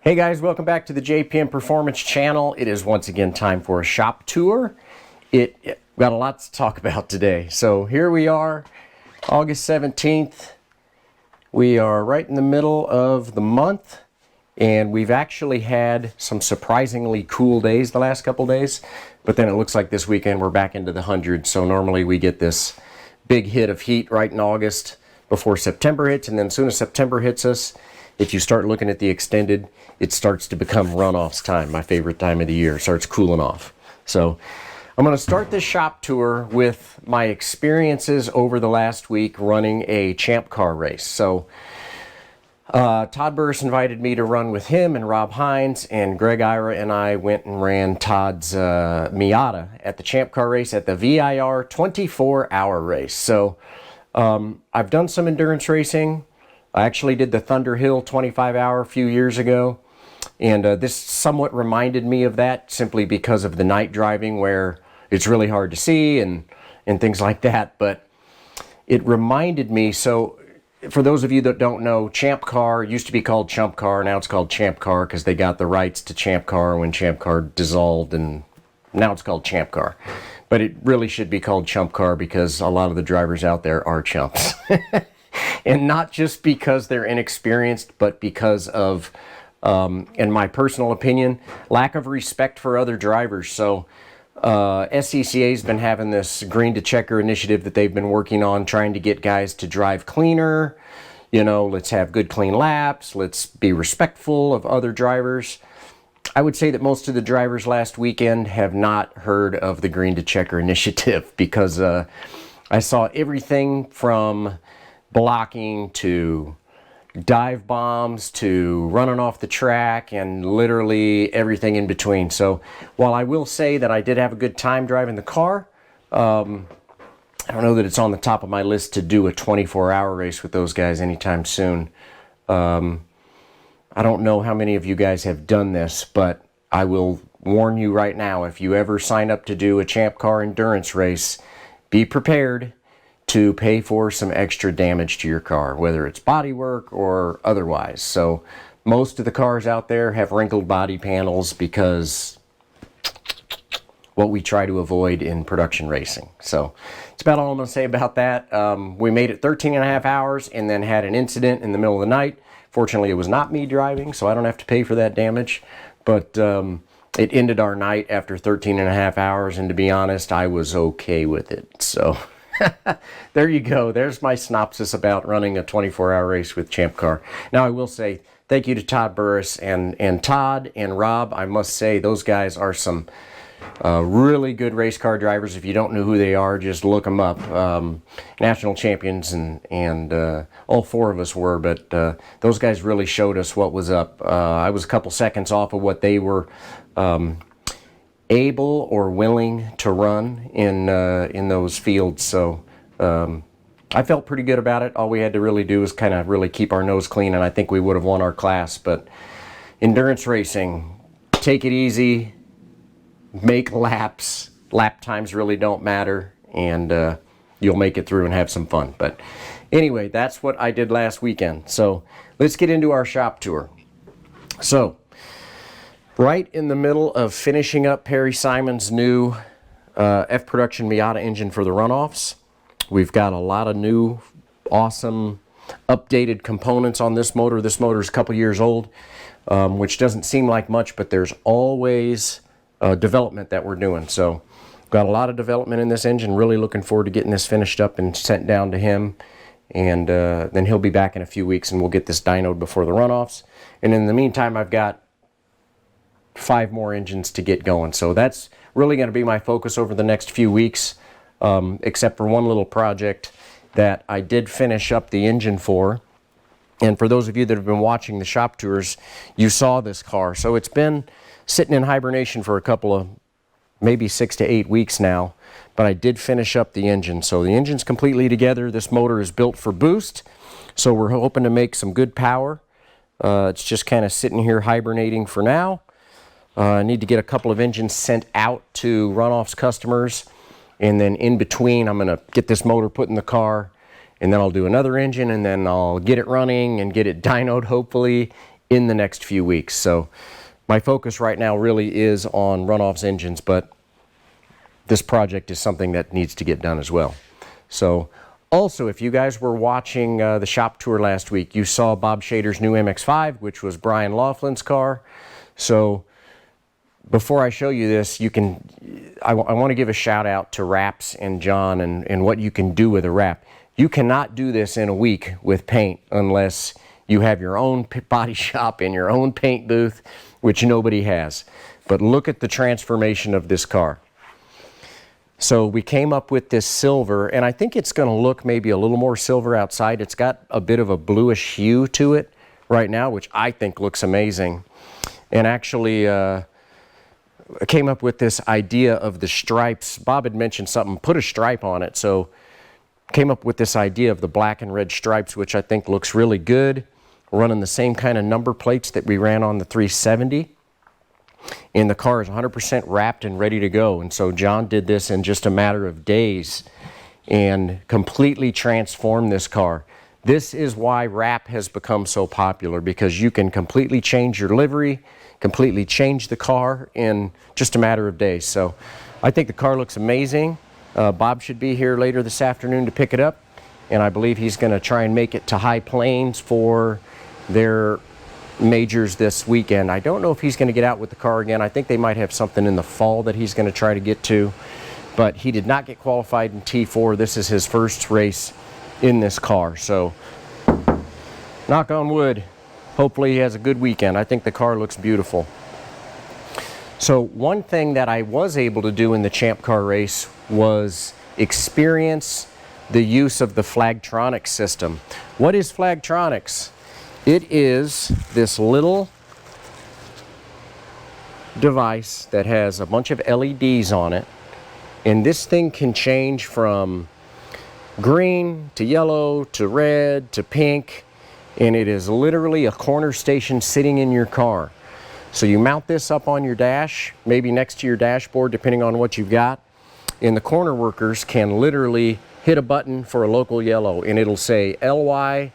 Hey guys, welcome back to the JPM Performance channel. It is once again time for a shop tour. We've got a lot to talk about today. So here we are, August 17th. We are right in the middle of the month, and we've actually had some surprisingly cool days the last couple days, but then it looks like this weekend we're back into the hundreds. So normally we get this big hit of heat right in August before September hits, and then as soon as September hits us, if you start looking at the extended, it starts to become runoffs time, my favorite time of the year. It starts cooling off. So I'm going to start this shop tour with my experiences over the last week running a ChampCar race. So Todd Burris invited me to run with him and Rob Hines, and Greg Ira and I went and ran Todd's Miata at the ChampCar race at the VIR 24-hour race. So I've done some endurance racing. I actually did the Thunder Hill 25-hour a few years ago, and this somewhat reminded me of that simply because of the night driving where it's really hard to see and things like that. But it reminded me, so for those of you that don't know, ChampCar used to be called ChumpCar, now it's called ChampCar because they got the rights to ChampCar when ChampCar dissolved, and now it's called ChampCar. But it really should be called ChumpCar because a lot of the drivers out there are chumps. And not just because they're inexperienced, but because of, in my personal opinion, lack of respect for other drivers. So SCCA's been having this green to checker initiative that they've been working on, trying to get guys to drive cleaner. You know, let's have good clean laps. Let's be respectful of other drivers. I would say that most of the drivers last weekend have not heard of the green to checker initiative because I saw everything from blocking to dive bombs to running off the track and literally everything in between. So while I will say that I did have a good time driving the car, I don't know that it's on the top of my list to do a 24-hour race with those guys anytime soon. I don't know how many of you guys have done this, but I will warn you right now, if you ever sign up to do a ChampCar endurance race, be prepared to pay for some extra damage to your car, whether it's bodywork or otherwise. So most of the cars out there have wrinkled body panels because what we try to avoid in production racing. So that's about all I'm going to say about that. We made it 13.5 hours and then had an incident in the middle of the night. Fortunately, it was not me driving, so I don't have to pay for that damage. But it ended our night after 13.5 hours, and to be honest, I was okay with it. So there you go. There's my synopsis about running a 24-hour race with ChampCar. Now, I will say thank you to Todd Burris and Todd and Rob. I must say those guys are some really good race car drivers. If you don't know who they are, just look them up. National champions, and all four of us were, but those guys really showed us what was up. I was a couple seconds off of what they were able or willing to run in those fields. So I felt pretty good about it. All we had to really do was kind of really keep our nose clean, and I think we would have won our class. But endurance racing, take it easy, make laps. Lap times really don't matter, and you'll make it through and have some fun. But anyway, that's what I did last weekend. So let's get into our shop tour. So right in the middle of finishing up Perry Simon's new F-Production Miata engine for the Runoffs. We've got a lot of new, awesome, updated components on this motor. This motor is a couple years old, which doesn't seem like much, but there's always development that we're doing. So got a lot of development in this engine. Really looking forward to getting this finished up and sent down to him. And then he'll be back in a few weeks, and we'll get this dynoed before the Runoffs. And in the meantime, I've got 5 more engines to get going. So that's really going to be my focus over the next few weeks, except for one little project that I did finish up the engine for. And for those of you that have been watching the shop tours, you saw this car. So it's been sitting in hibernation for a couple of, maybe 6 to 8 weeks now, but I did finish up the engine. So the engine's completely together. This motor is built for boost, so we're hoping to make some good power. It's just kind of sitting here hibernating for now. I need to get a couple of engines sent out to Runoffs customers, and then in between I'm going to get this motor put in the car, and then I'll do another engine, and then I'll get it running and get it dynoed hopefully in the next few weeks. So my focus right now really is on Runoffs engines, but this project is something that needs to get done as well. So also, if you guys were watching the shop tour last week, you saw Bob Shader's new MX5, which was Brian Laughlin's car. So before I show you this, I want to give a shout out to Wraps and John and what you can do with a wrap. You cannot do this in a week with paint unless you have your own body shop and your own paint booth, which nobody has. But look at the transformation of this car. So we came up with this silver, and I think it's going to look maybe a little more silver outside. It's got a bit of a bluish hue to it right now, which I think looks amazing. And actually, I came up with this idea of the stripes. Bob had mentioned something, put a stripe on it. So came up with this idea of the black and red stripes, which I think looks really good. Running the same kind of number plates that we ran on the 370. And the car is 100% wrapped and ready to go. And so John did this in just a matter of days and completely transformed this car. This is why wrap has become so popular, because you can completely change your livery, completely change the car in just a matter of days. So I think the car looks amazing. Bob should be here later this afternoon to pick it up, and I believe he's going to try and make it to High Plains for their majors this weekend. I don't know if he's going to get out with the car again. I think they might have something in the fall that he's going to try to get to, but he did not get qualified in T4. This is his first race in this car, so knock on wood, hopefully he has a good weekend. I think the car looks beautiful. So one thing that I was able to do in the ChampCar race was experience the use of the Flagtronics system. What is Flagtronics? It is this little device that has a bunch of LEDs on it, and this thing can change from green to yellow to red to pink, and it is literally a corner station sitting in your car. So you mount this up on your dash, maybe next to your dashboard depending on what you've got, and the corner workers can literally hit a button for a local yellow, and it'll say LY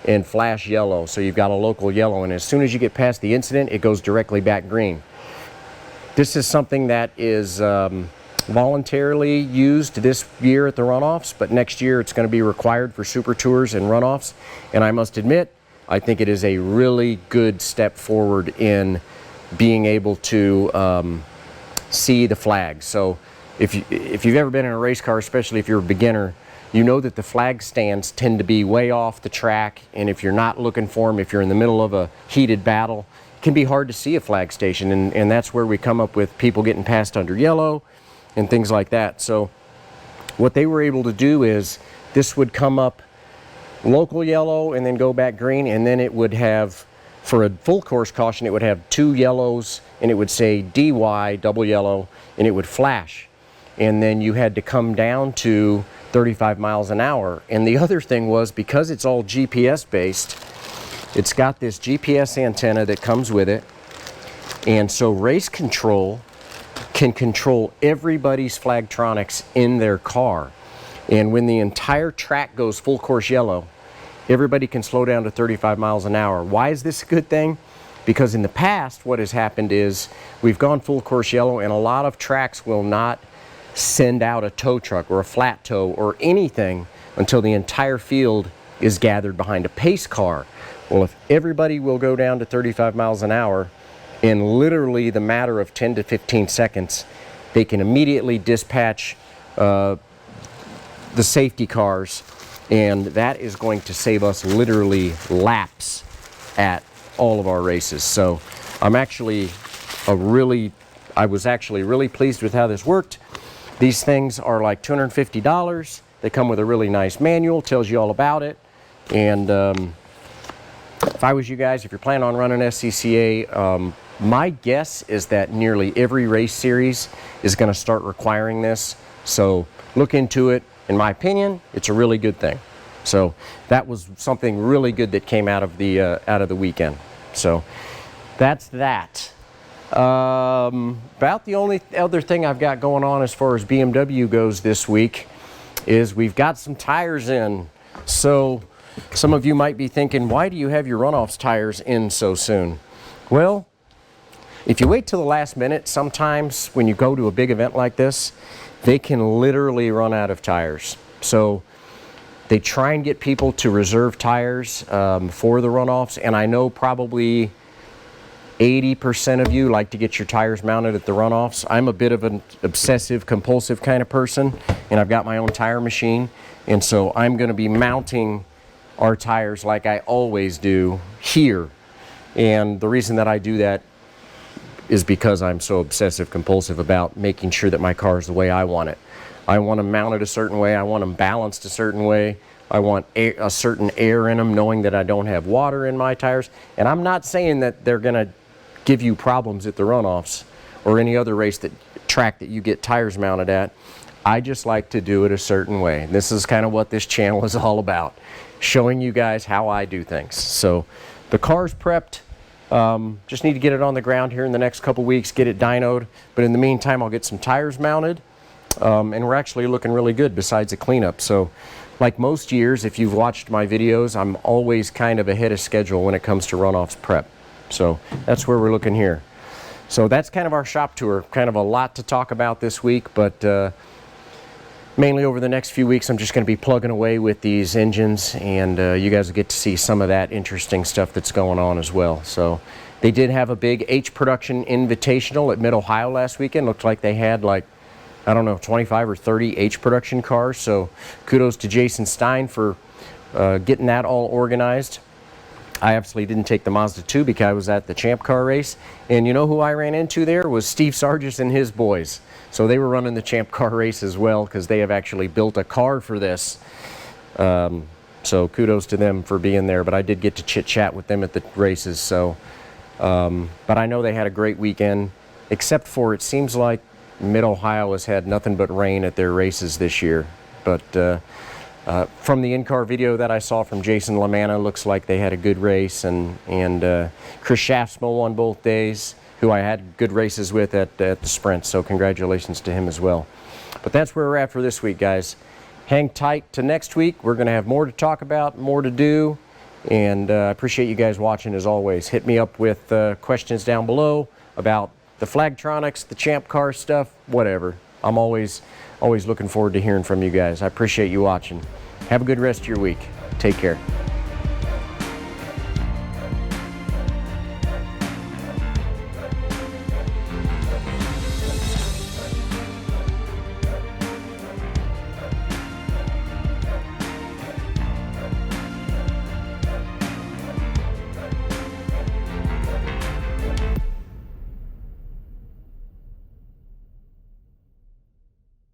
and flash yellow. So you've got a local yellow, and as soon as you get past the incident, it goes directly back green. This is something that is voluntarily used this year at the Runoffs, but next year it's going to be required for Super Tours and Runoffs. And I must admit, I think it is a really good step forward in being able to see the flags. So if you've ever been in a race car, especially if you're a beginner, you know that the flag stands tend to be way off the track, and if you're not looking for them, if you're in the middle of a heated battle, it can be hard to see a flag station, and that's where we come up with people getting passed under yellow and things like that. So what they were able to do is this would come up local yellow and then go back green, and then it would have, for a full course caution, it would have 2 yellows, and it would say DY, double yellow, and it would flash. And then you had to come down to 35 miles an hour. And the other thing was, because it's all GPS based, it's got this GPS antenna that comes with it, and so race control can control everybody's Flagtronics in their car. And when the entire track goes full course yellow, everybody can slow down to 35 miles an hour. Why is this a good thing? Because in the past, what has happened is we've gone full course yellow, and a lot of tracks will not send out a tow truck or a flat tow or anything until the entire field is gathered behind a pace car. Well, if everybody will go down to 35 miles an hour, in literally the matter of 10 to 15 seconds, they can immediately dispatch the safety cars, and that is going to save us literally laps at all of our races. So I was actually really pleased with how this worked. These things are like $250. They come with a really nice manual, tells you all about it. And if I was you guys, if you're planning on running SCCA, my guess is that nearly every race series is going to start requiring this. So look into it. In my opinion, it's a really good thing. So that was something really good that came out of the weekend. So that's that. About the only other thing I've got going on as far as BMW goes this week is we've got some tires in. So some of you might be thinking, why do you have your Runoffs tires in so soon? Well, if you wait till the last minute, sometimes when you go to a big event like this, they can literally run out of tires. So they try and get people to reserve tires for the Runoffs, and I know probably 80% of you like to get your tires mounted at the Runoffs. I'm a bit of an obsessive compulsive kind of person, and I've got my own tire machine, and so I'm going to be mounting our tires like I always do here. And the reason that I do that is because I'm so obsessive compulsive about making sure that my car is the way I want it. I want them mounted a certain way, I want them balanced a certain way, I want a certain air in them, knowing that I don't have water in my tires. And I'm not saying that they're going to give you problems at the Runoffs or any other track that you get tires mounted at. I just like to do it a certain way. This is kind of what this channel is all about, showing you guys how I do things. So the car's prepped. Just need to get it on the ground here in the next couple weeks, get it dynoed. But in the meantime, I'll get some tires mounted. And we're actually looking really good besides the cleanup. So like most years, if you've watched my videos, I'm always kind of ahead of schedule when it comes to Runoffs prep. So that's where we're looking here. So that's kind of our shop tour. Kind of a lot to talk about this week, but mainly over the next few weeks I'm just going to be plugging away with these engines, and you guys will get to see some of that interesting stuff that's going on as well. So they did have a big H Production Invitational at Mid-Ohio last weekend. Looked like they had like, I don't know, 25 or 30 H Production cars. So kudos to Jason Stein for getting that all organized. I absolutely didn't take the Mazda 2 because I was at the ChampCar race. And you know who I ran into there? Was Steve Sargis and his boys. So they were running the ChampCar race as well, because they have actually built a car for this. So kudos to them for being there. But I did get to chit-chat with them at the races. So, but I know they had a great weekend, except for it seems like Mid-Ohio has had nothing but rain at their races this year. But from the in-car video that I saw from Jason LaManna, looks like they had a good race, and Chris Shaftsmo won both days, who I had good races with at the sprint, so congratulations to him as well. But that's where we're at for this week, guys. Hang tight to next week. We're going to have more to talk about, more to do, and I appreciate you guys watching as always. Hit me up with questions down below about the Flagtronics, the ChampCar stuff, whatever. I'm always looking forward to hearing from you guys. I appreciate you watching. Have a good rest of your week. Take care.